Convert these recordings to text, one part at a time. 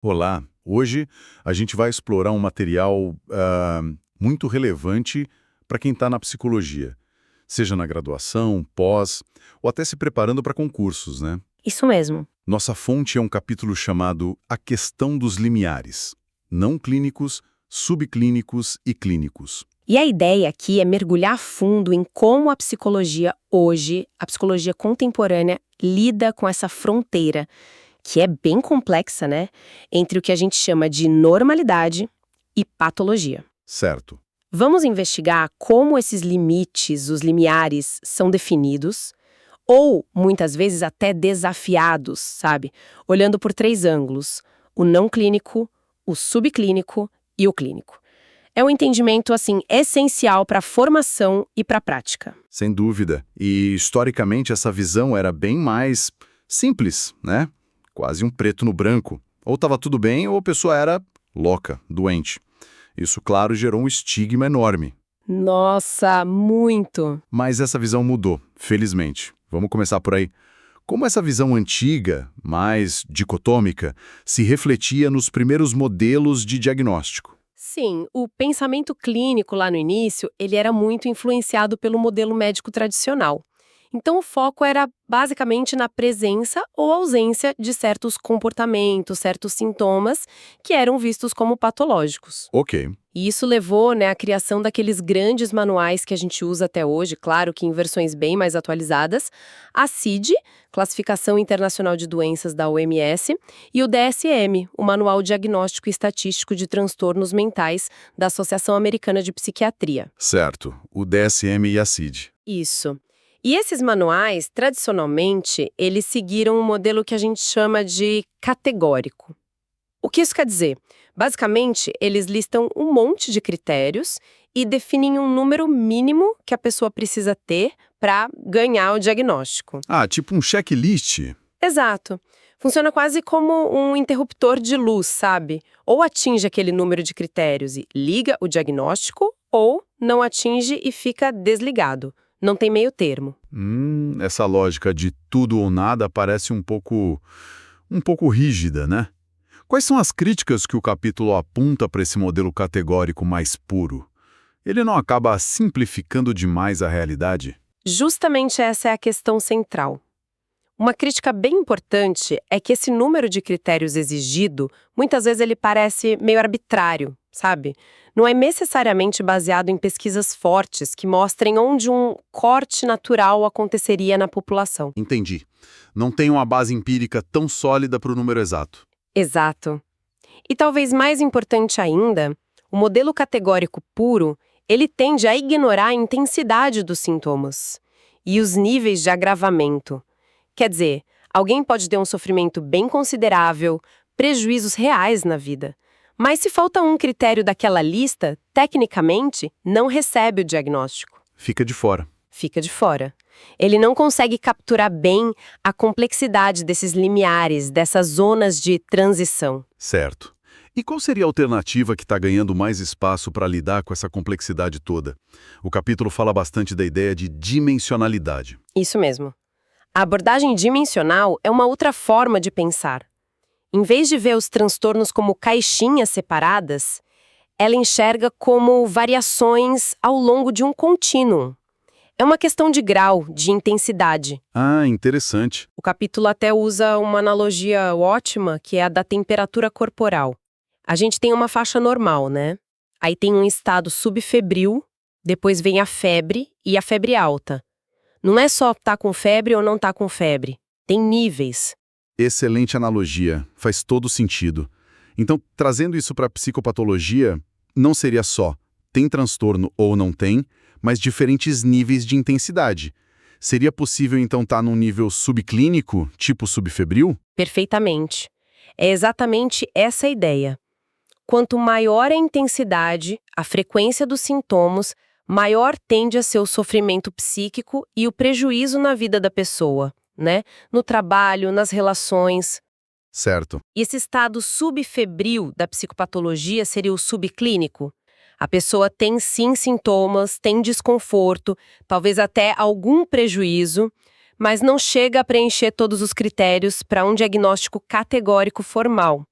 Olá, hoje a gente vai explorar um material muito relevante para quem está na psicologia, seja na graduação, pós, ou até se preparando para concursos, né? Isso mesmo. Nossa fonte é um capítulo chamado A Questão dos Limiares, não clínicos, subclínicos e clínicos. E a ideia aqui é mergulhar a fundo em como a psicologia hoje, a psicologia contemporânea, lida com essa fronteira, que é bem complexa, né? Entre o que a gente chama de normalidade e patologia. Certo. Vamos investigar como esses limites, os limiares, são definidos, ou, muitas vezes, até desafiados, sabe? Olhando por 3 ângulos: o não clínico, o subclínico e o clínico. É um entendimento, assim, essencial para a formação e para a prática. Sem dúvida. E, historicamente, essa visão era bem mais simples, né? Quase um preto no branco. Ou estava tudo bem, ou a pessoa era louca, doente. Isso, claro, gerou um estigma enorme. Nossa, muito! Mas essa visão mudou, felizmente. Vamos começar por aí. Como essa visão antiga, mais dicotômica, se refletia nos primeiros modelos de diagnóstico? Sim, o pensamento clínico lá no início, ele era muito influenciado pelo modelo médico tradicional. Então o foco era basicamente na presença ou ausência de certos comportamentos, certos sintomas que eram vistos como patológicos. Ok. E isso levou, né, à criação daqueles grandes manuais que a gente usa até hoje, claro que em versões bem mais atualizadas, a CID, Classificação Internacional de Doenças da OMS, e o DSM, o Manual Diagnóstico e Estatístico de Transtornos Mentais da Associação Americana de Psiquiatria. Certo. O DSM e a CID. Isso. E esses manuais, tradicionalmente, eles seguiram um modelo que a gente chama de categórico. O que isso quer dizer? Basicamente, eles listam um monte de critérios e definem um número mínimo que a pessoa precisa ter para ganhar o diagnóstico. Ah, tipo um checklist? Exato. Funciona quase como um interruptor de luz, sabe? Ou atinge aquele número de critérios e liga o diagnóstico, ou não atinge e fica desligado. Não tem meio termo. Essa lógica de tudo ou nada parece um pouco rígida, né? Quais são as críticas que o capítulo aponta para esse modelo categórico mais puro? Ele não acaba simplificando demais a realidade? Justamente essa é a questão central. Uma crítica bem importante é que esse número de critérios exigido, muitas vezes ele parece meio arbitrário, sabe? Não é necessariamente baseado em pesquisas fortes que mostrem onde um corte natural aconteceria na população. Entendi. Não tem uma base empírica tão sólida para o número exato. Exato. E talvez mais importante ainda, o modelo categórico puro, ele tende a ignorar a intensidade dos sintomas e os níveis de agravamento. Quer dizer, alguém pode ter um sofrimento bem considerável, prejuízos reais na vida. Mas se falta um critério daquela lista, tecnicamente, não recebe o diagnóstico. Fica de fora. Fica de fora. Ele não consegue capturar bem a complexidade desses limiares, dessas zonas de transição. Certo. E qual seria a alternativa que está ganhando mais espaço para lidar com essa complexidade toda? O capítulo fala bastante da ideia de dimensionalidade. Isso mesmo. A abordagem dimensional é uma outra forma de pensar. Em vez de ver os transtornos como caixinhas separadas, ela enxerga como variações ao longo de um contínuo. É uma questão de grau, de intensidade. Ah, interessante. O capítulo até usa uma analogia ótima, que é a da temperatura corporal. A gente tem uma faixa normal, né? Aí tem um estado subfebril, depois vem a febre e a febre alta. Não é só tá com febre ou não tá com febre. Tem níveis. Excelente analogia. Faz todo sentido. Então, trazendo isso para a psicopatologia, não seria só tem transtorno ou não tem, mas diferentes níveis de intensidade. Seria possível, então, estar num nível subclínico, tipo subfebril? Perfeitamente. É exatamente essa a ideia. Quanto maior a intensidade, a frequência dos sintomas, maior tende a ser o sofrimento psíquico e o prejuízo na vida da pessoa, né? No trabalho, nas relações. Certo. E esse estado subfebril da psicopatologia seria o subclínico. A pessoa tem sim sintomas, tem desconforto, talvez até algum prejuízo, mas não chega a preencher todos os critérios para um diagnóstico categórico formal.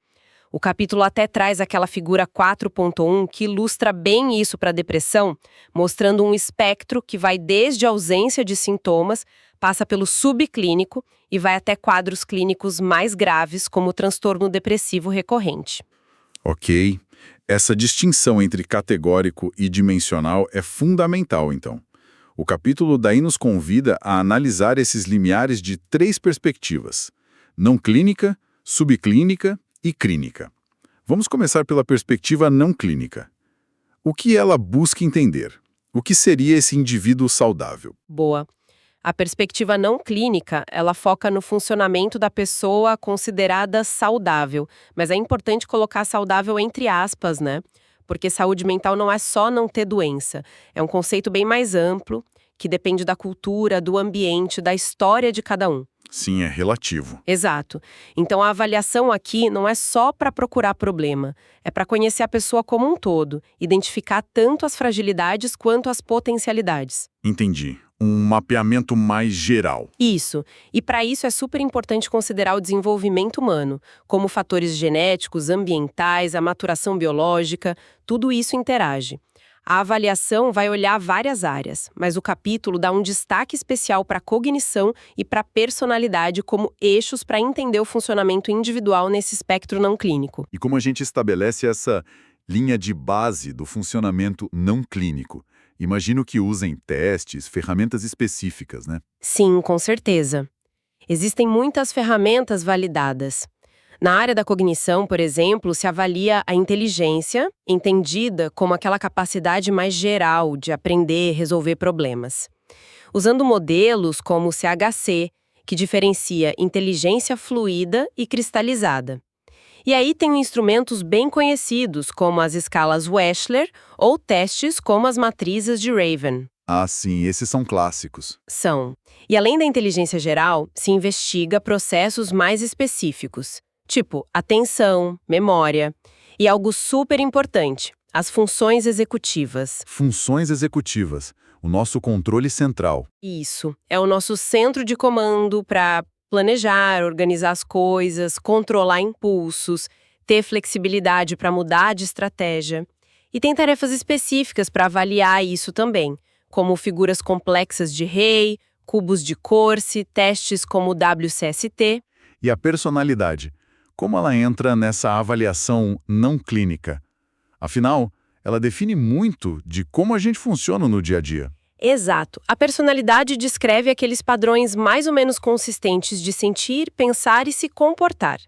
O capítulo até traz aquela figura 4.1 que ilustra bem isso para a depressão, mostrando um espectro que vai desde a ausência de sintomas, passa pelo subclínico e vai até quadros clínicos mais graves, como o transtorno depressivo recorrente. Ok. Essa distinção entre categórico e dimensional é fundamental, então. O capítulo daí nos convida a analisar esses limiares de 3 perspectivas: não clínica, subclínica e clínica. Vamos começar pela perspectiva não clínica. O que ela busca entender? O que seria esse indivíduo saudável? Boa. A perspectiva não clínica, ela foca no funcionamento da pessoa considerada saudável, mas é importante colocar saudável entre aspas, né? Porque saúde mental não é só não ter doença, é um conceito bem mais amplo, que depende da cultura, do ambiente, da história de cada um. Sim, é relativo. Exato. Então a avaliação aqui não é só para procurar problema, é para conhecer a pessoa como um todo, identificar tanto as fragilidades quanto as potencialidades. Entendi. Um mapeamento mais geral. Isso. E para isso é super importante considerar o desenvolvimento humano, como fatores genéticos, ambientais, a maturação biológica, tudo isso interage. A avaliação vai olhar várias áreas, mas o capítulo dá um destaque especial para a cognição e para a personalidade como eixos para entender o funcionamento individual nesse espectro não clínico. E como a gente estabelece essa linha de base do funcionamento não clínico? Imagino que usem testes, ferramentas específicas, né? Sim, com certeza. Existem muitas ferramentas validadas. Na área da cognição, por exemplo, se avalia a inteligência, entendida como aquela capacidade mais geral de aprender e resolver problemas. Usando modelos como o CHC, que diferencia inteligência fluida e cristalizada. E aí tem instrumentos bem conhecidos, como as escalas Wechsler ou testes como as matrizes de Raven. Ah, sim, esses são clássicos. São. E além da inteligência geral, se investiga processos mais específicos, tipo atenção, memória e algo super importante, as funções executivas. Funções executivas, o nosso controle central. Isso, é o nosso centro de comando para planejar, organizar as coisas, controlar impulsos, ter flexibilidade para mudar de estratégia. E tem tarefas específicas para avaliar isso também, como figuras complexas de Rey, cubos de Corsi, testes como o WCST. E a personalidade, como ela entra nessa avaliação não clínica? Afinal, ela define muito de como a gente funciona no dia a dia. Exato. A personalidade descreve aqueles padrões mais ou menos consistentes de sentir, pensar e se comportar.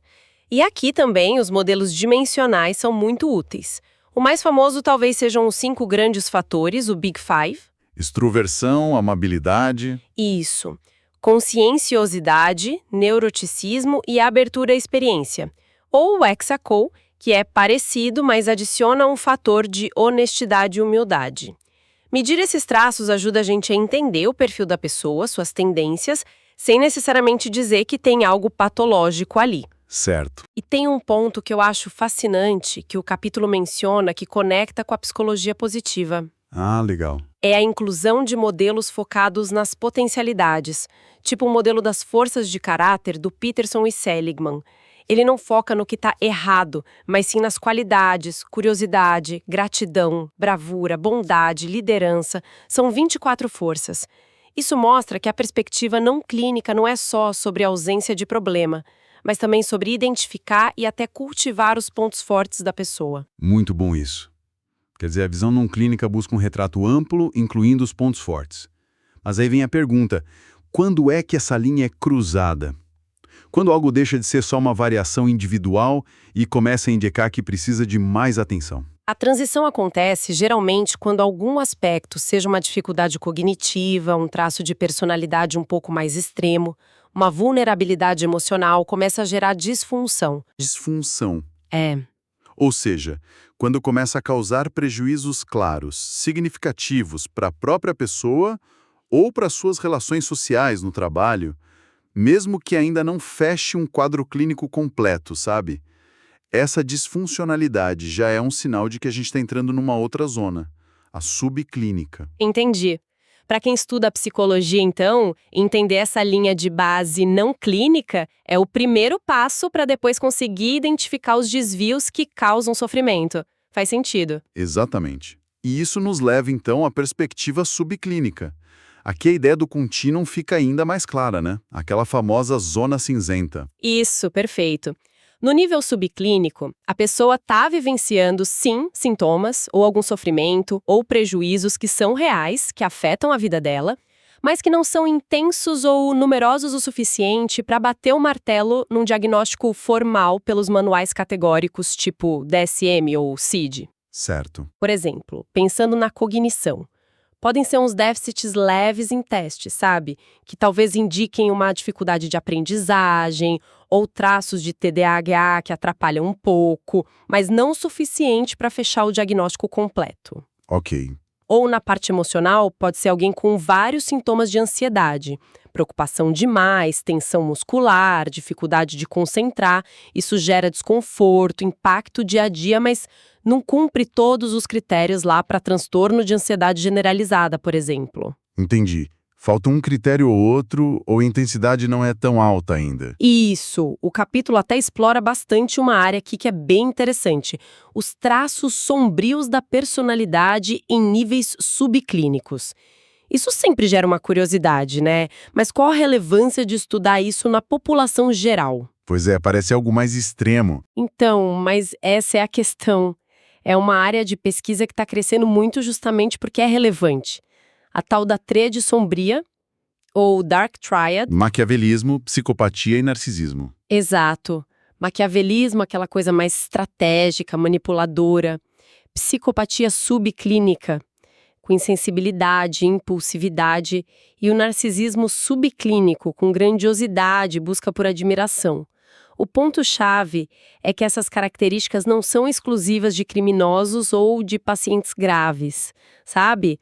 E aqui também os modelos dimensionais são muito úteis. O mais famoso talvez sejam os 5 grandes fatores, o Big Five. Extroversão, amabilidade. Isso. Conscienciosidade, neuroticismo e abertura à experiência. Ou o Hexaco, que é parecido, mas adiciona um fator de honestidade e humildade. Medir esses traços ajuda a gente a entender o perfil da pessoa, suas tendências, sem necessariamente dizer que tem algo patológico ali. Certo. E tem um ponto que eu acho fascinante, que o capítulo menciona, que conecta com a psicologia positiva. Ah, legal. É a inclusão de modelos focados nas potencialidades, tipo o modelo das forças de caráter do Peterson e Seligman. Ele não foca no que está errado, mas sim nas qualidades, curiosidade, gratidão, bravura, bondade, liderança. São 24 forças. Isso mostra que a perspectiva não clínica não é só sobre a ausência de problema, mas também sobre identificar e até cultivar os pontos fortes da pessoa. Muito bom isso. Quer dizer, a visão não clínica busca um retrato amplo, incluindo os pontos fortes. Mas aí vem a pergunta, quando é que essa linha é cruzada? Quando algo deixa de ser só uma variação individual e começa a indicar que precisa de mais atenção? A transição acontece geralmente quando algum aspecto, seja uma dificuldade cognitiva, um traço de personalidade um pouco mais extremo, uma vulnerabilidade emocional, começa a gerar disfunção. Disfunção. É. Ou seja, quando começa a causar prejuízos claros, significativos para a própria pessoa ou para suas relações sociais no trabalho, mesmo que ainda não feche um quadro clínico completo, sabe? Essa disfuncionalidade já é um sinal de que a gente está entrando numa outra zona, a subclínica. Entendi. Para quem estuda a psicologia, então, entender essa linha de base não clínica é o primeiro passo para depois conseguir identificar os desvios que causam sofrimento. Faz sentido. Exatamente. E isso nos leva, então, à perspectiva subclínica. Aqui a ideia do contínuo fica ainda mais clara, né? Aquela famosa zona cinzenta. Isso, perfeito. No nível subclínico, a pessoa está vivenciando, sim, sintomas, ou algum sofrimento, ou prejuízos que são reais, que afetam a vida dela, mas que não são intensos ou numerosos o suficiente para bater o martelo num diagnóstico formal pelos manuais categóricos tipo DSM ou CID. Certo. Por exemplo, pensando na cognição. Podem ser uns déficits leves em testes, sabe? Que talvez indiquem uma dificuldade de aprendizagem ou traços de TDAH que atrapalham um pouco, mas não o suficiente para fechar o diagnóstico completo. Ok. Ou na parte emocional, pode ser alguém com vários sintomas de ansiedade, preocupação demais, tensão muscular, dificuldade de concentrar. Isso gera desconforto, impacto dia a dia, mas não cumpre todos os critérios lá para transtorno de ansiedade generalizada, por exemplo. Entendi. Falta um critério ou outro, ou a intensidade não é tão alta ainda. Isso! O capítulo até explora bastante uma área aqui que é bem interessante: os traços sombrios da personalidade em níveis subclínicos. Isso sempre gera uma curiosidade, né? Mas qual a relevância de estudar isso na população geral? Pois é, parece algo mais extremo. Então, mas essa é a questão. É uma área de pesquisa que está crescendo muito justamente porque é relevante. A tal da tríade sombria, ou Dark Triad. Maquiavelismo, psicopatia e narcisismo. Exato. Maquiavelismo, aquela coisa mais estratégica, manipuladora. Psicopatia subclínica, com insensibilidade, impulsividade. E o narcisismo subclínico, com grandiosidade, busca por admiração. O ponto-chave é que essas características não são exclusivas de criminosos ou de pacientes graves, sabe?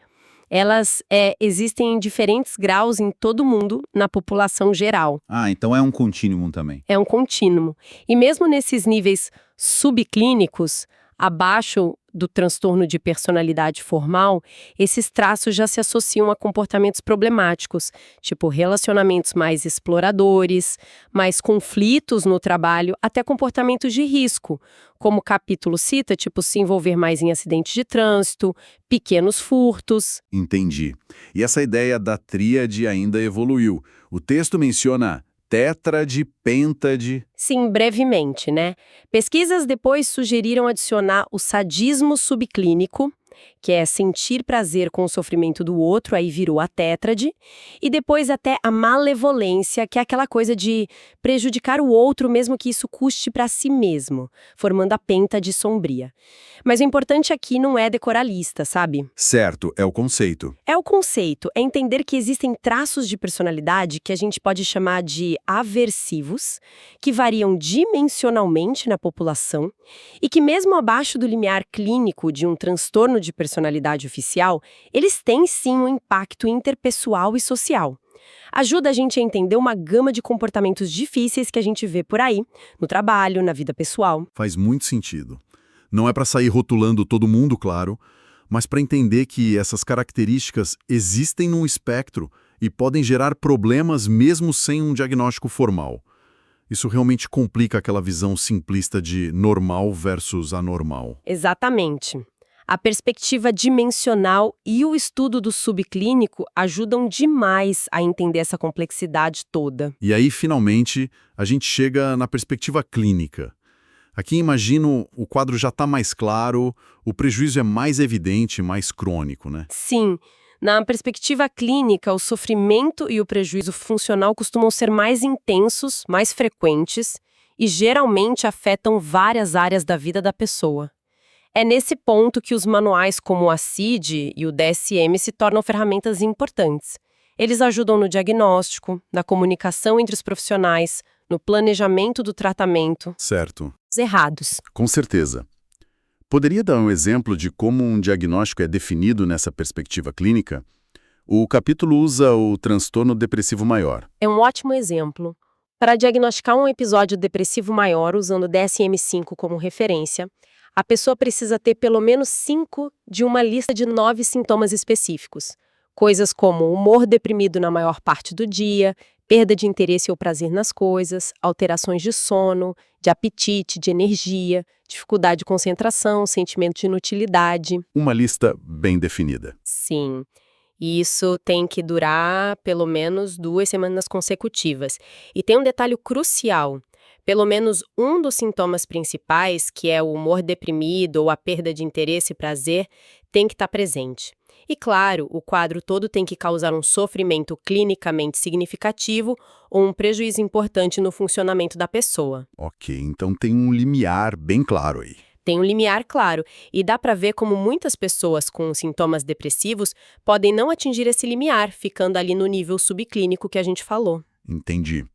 Elas existem em diferentes graus em todo mundo, na população geral. Ah, então é um contínuo também. É um contínuo. E mesmo nesses níveis subclínicos, abaixo do transtorno de personalidade formal, esses traços já se associam a comportamentos problemáticos, tipo relacionamentos mais exploradores, mais conflitos no trabalho, até comportamentos de risco, como o capítulo cita, tipo se envolver mais em acidentes de trânsito, pequenos furtos. Entendi. E essa ideia da tríade ainda evoluiu. O texto menciona tétrade, pentade. Sim, brevemente, né? Pesquisas depois sugeriram adicionar o sadismo subclínico, que é sentir prazer com o sofrimento do outro, aí virou a tétrade, e depois até a malevolência, que é aquela coisa de prejudicar o outro mesmo que isso custe para si mesmo, formando a pentade sombria. Mas o importante aqui não é decorar a lista, sabe? Certo, é o conceito. É o conceito, é entender que existem traços de personalidade que a gente pode chamar de aversivos, que variam dimensionalmente na população e que mesmo abaixo do limiar clínico de um transtorno de personalidade oficial, eles têm sim um impacto interpessoal e social. Ajuda a gente a entender uma gama de comportamentos difíceis que a gente vê por aí, no trabalho, na vida pessoal. Faz muito sentido. Não é para sair rotulando todo mundo, claro, mas para entender que essas características existem num espectro e podem gerar problemas mesmo sem um diagnóstico formal. Isso realmente complica aquela visão simplista de normal versus anormal. Exatamente. A perspectiva dimensional e o estudo do subclínico ajudam demais a entender essa complexidade toda. E aí, finalmente, a gente chega na perspectiva clínica. Aqui, imagino, o quadro já está mais claro, o prejuízo é mais evidente, mais crônico, né? Sim, na perspectiva clínica, o sofrimento e o prejuízo funcional costumam ser mais intensos, mais frequentes e geralmente afetam várias áreas da vida da pessoa. É nesse ponto que os manuais como a CID e o DSM se tornam ferramentas importantes. Eles ajudam no diagnóstico, na comunicação entre os profissionais, no planejamento do tratamento. Certo. Os errados. Com certeza. Poderia dar um exemplo de como um diagnóstico é definido nessa perspectiva clínica? O capítulo usa o transtorno depressivo maior. É um ótimo exemplo. Para diagnosticar um episódio depressivo maior usando o DSM-5 como referência, a pessoa precisa ter pelo menos 5 de uma lista de 9 sintomas específicos, Coisas como humor deprimido na maior parte do dia, perda de interesse ou prazer nas coisas, alterações de sono, de apetite, de energia, dificuldade de concentração, sentimento de inutilidade. Uma lista bem definida. Sim, e isso tem que durar pelo menos 2 semanas consecutivas. E tem um detalhe crucial. Pelo menos um dos sintomas principais, que é o humor deprimido ou a perda de interesse e prazer, tem que estar presente. E claro, o quadro todo tem que causar um sofrimento clinicamente significativo ou um prejuízo importante no funcionamento da pessoa. Ok, então tem um limiar bem claro aí. Tem um limiar claro, e dá para ver como muitas pessoas com sintomas depressivos podem não atingir esse limiar, ficando ali no nível subclínico que a gente falou. Entendi.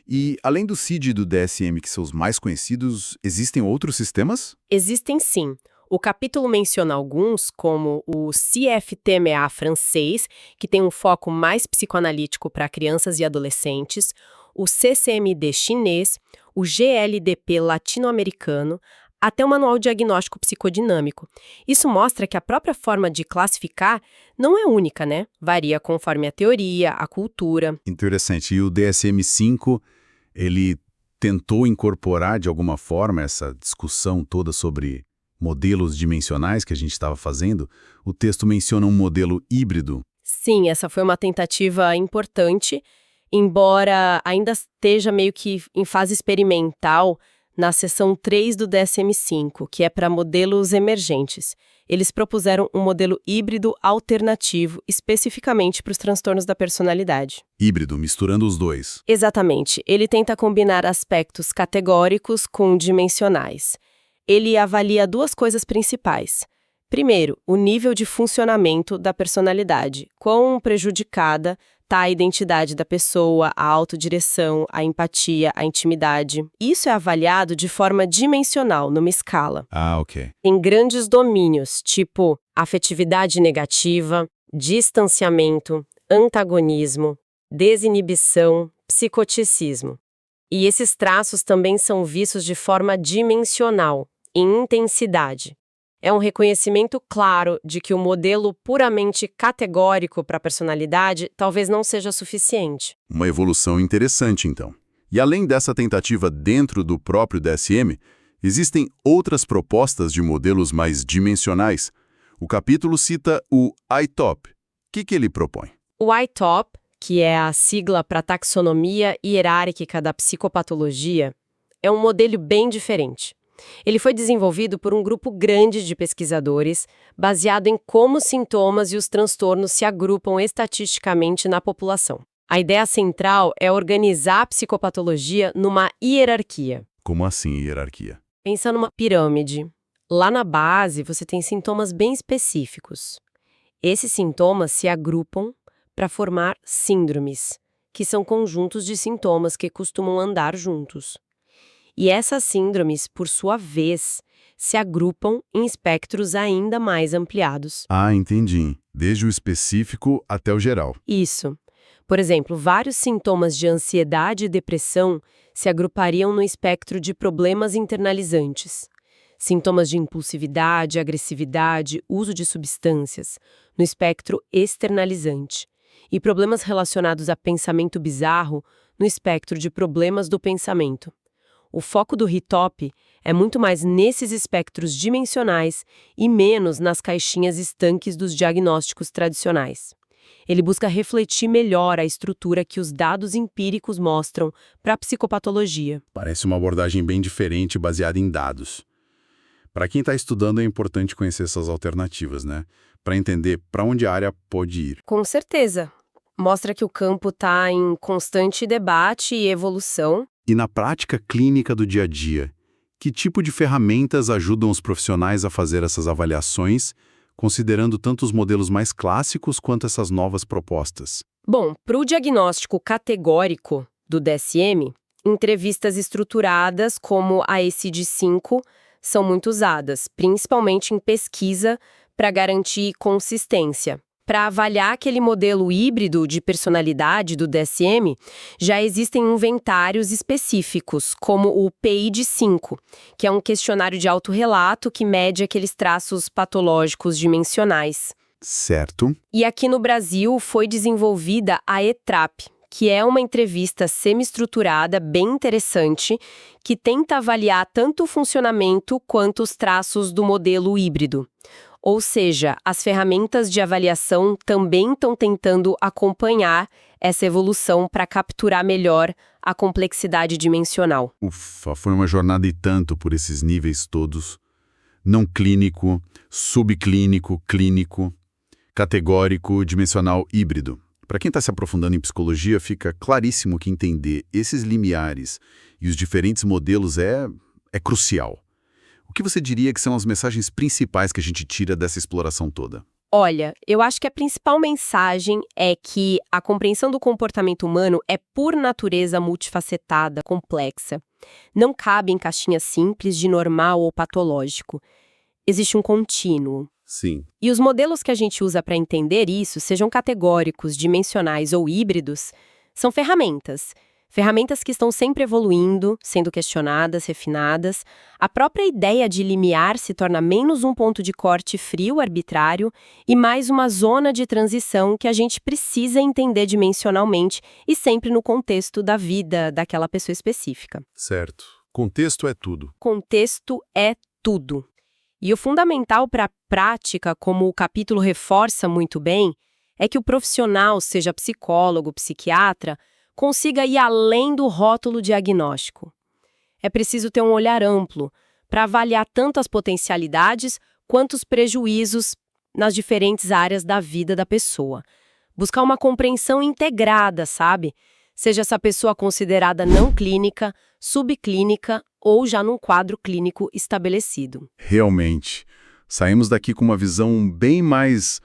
E além do CID e do DSM, que são os mais conhecidos, existem outros sistemas? Existem sim. O capítulo menciona alguns, como o CFTMA francês, que tem um foco mais psicoanalítico para crianças e adolescentes, o CCMD chinês, o GLDP latino-americano, até o Manual Diagnóstico Psicodinâmico. Isso mostra que a própria forma de classificar não é única, né? Varia conforme a teoria, a cultura. Interessante. E o DSM-5, ele tentou incorporar de alguma forma essa discussão toda sobre modelos dimensionais que a gente estava fazendo? O texto menciona um modelo híbrido. Sim, essa foi uma tentativa importante, embora ainda esteja meio que em fase experimental na seção 3 do DSM-5, que é para modelos emergentes. Eles propuseram um modelo híbrido alternativo, especificamente para os transtornos da personalidade. Híbrido, misturando os dois. Exatamente. Ele tenta combinar aspectos categóricos com dimensionais. Ele avalia duas coisas principais. Primeiro, o nível de funcionamento da personalidade, quão prejudicada está a identidade da pessoa, a autodireção, a empatia, a intimidade. Isso é avaliado de forma dimensional, numa escala. Ah, ok. Em grandes domínios, tipo afetividade negativa, distanciamento, antagonismo, desinibição, psicoticismo. E esses traços também são vistos de forma dimensional, em intensidade. É um reconhecimento claro de que o modelo puramente categórico para a personalidade talvez não seja suficiente. Uma evolução interessante, então. E além dessa tentativa dentro do próprio DSM, existem outras propostas de modelos mais dimensionais. O capítulo cita o ITOP. O que ele propõe? O ITOP, que é a sigla para taxonomia hierárquica da psicopatologia, é um modelo bem diferente. Ele foi desenvolvido por um grupo grande de pesquisadores, baseado em como os sintomas e os transtornos se agrupam estatisticamente na população. A ideia central é organizar a psicopatologia numa hierarquia. Como assim, hierarquia? Pensa numa pirâmide. Lá na base, você tem sintomas bem específicos. Esses sintomas se agrupam para formar síndromes, que são conjuntos de sintomas que costumam andar juntos. E essas síndromes, por sua vez, se agrupam em espectros ainda mais ampliados. Ah, entendi. Desde o específico até o geral. Isso. Por exemplo, vários sintomas de ansiedade e depressão se agrupariam no espectro de problemas internalizantes. Sintomas de impulsividade, agressividade, uso de substâncias, no espectro externalizante. E problemas relacionados a pensamento bizarro, no espectro de problemas do pensamento. O foco do HITOP é muito mais nesses espectros dimensionais e menos nas caixinhas estanques dos diagnósticos tradicionais. Ele busca refletir melhor a estrutura que os dados empíricos mostram para a psicopatologia. Parece uma abordagem bem diferente, baseada em dados. Para quem está estudando, é importante conhecer essas alternativas, né? Para entender para onde a área pode ir. Com certeza. Mostra que o campo está em constante debate e evolução. E na prática clínica do dia a dia, que tipo de ferramentas ajudam os profissionais a fazer essas avaliações, considerando tanto os modelos mais clássicos quanto essas novas propostas? Bom, para o diagnóstico categórico do DSM, entrevistas estruturadas como a ECID-5 são muito usadas, principalmente em pesquisa para garantir consistência. Para avaliar aquele modelo híbrido de personalidade do DSM, já existem inventários específicos, como o PID-5, que é um questionário de autorrelato que mede aqueles traços patológicos dimensionais. Certo. E aqui no Brasil foi desenvolvida a ETRAP, que é uma entrevista semi-estruturada bem interessante, que tenta avaliar tanto o funcionamento quanto os traços do modelo híbrido. Ou seja, as ferramentas de avaliação também estão tentando acompanhar essa evolução para capturar melhor a complexidade dimensional. Ufa, foi uma jornada e tanto por esses níveis todos. Não clínico, subclínico, clínico, categórico, dimensional, híbrido. Para quem está se aprofundando em psicologia, fica claríssimo que entender esses limiares e os diferentes modelos é crucial. O que você diria que são as mensagens principais que a gente tira dessa exploração toda? Olha, eu acho que a principal mensagem é que a compreensão do comportamento humano é, por natureza, multifacetada, complexa. Não cabe em caixinhas simples de normal ou patológico. Existe um contínuo. Sim. E os modelos que a gente usa para entender isso, sejam categóricos, dimensionais ou híbridos, são ferramentas. Ferramentas que estão sempre evoluindo, sendo questionadas, refinadas. A própria ideia de limiar se torna menos um ponto de corte frio, arbitrário, e mais uma zona de transição que a gente precisa entender dimensionalmente e sempre no contexto da vida daquela pessoa específica. Certo. Contexto é tudo. Contexto é tudo. E o fundamental para a prática, como o capítulo reforça muito bem, é que o profissional, seja psicólogo, psiquiatra, consiga ir além do rótulo diagnóstico. É preciso ter um olhar amplo para avaliar tanto as potencialidades quanto os prejuízos nas diferentes áreas da vida da pessoa. Buscar uma compreensão integrada, sabe? Seja essa pessoa considerada não clínica, subclínica ou já num quadro clínico estabelecido. Realmente. Saímos daqui com uma visão bem mais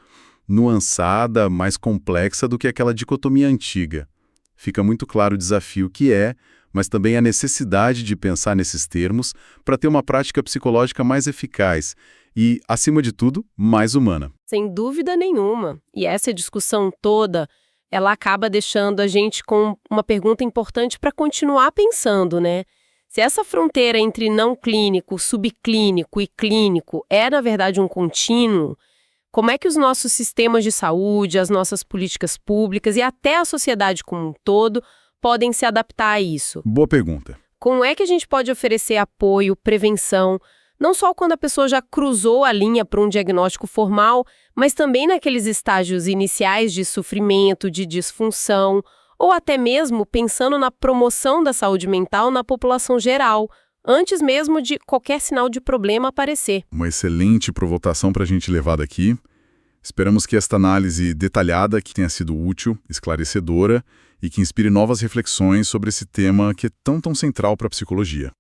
nuançada, mais complexa do que aquela dicotomia antiga. Fica muito claro o desafio que é, mas também a necessidade de pensar nesses termos para ter uma prática psicológica mais eficaz e, acima de tudo, mais humana. Sem dúvida nenhuma. E essa discussão toda, ela acaba deixando a gente com uma pergunta importante para continuar pensando, né? Se essa fronteira entre não clínico, subclínico e clínico é, na verdade, um contínuo, como é que os nossos sistemas de saúde, as nossas políticas públicas e até a sociedade como um todo podem se adaptar a isso? Boa pergunta. Como é que a gente pode oferecer apoio, prevenção, não só quando a pessoa já cruzou a linha para um diagnóstico formal, mas também naqueles estágios iniciais de sofrimento, de disfunção, ou até mesmo pensando na promoção da saúde mental na população geral, antes mesmo de qualquer sinal de problema aparecer. Uma excelente provocação para a gente levar daqui. Esperamos que esta análise detalhada que tenha sido útil, esclarecedora e que inspire novas reflexões sobre esse tema que é tão central para a psicologia.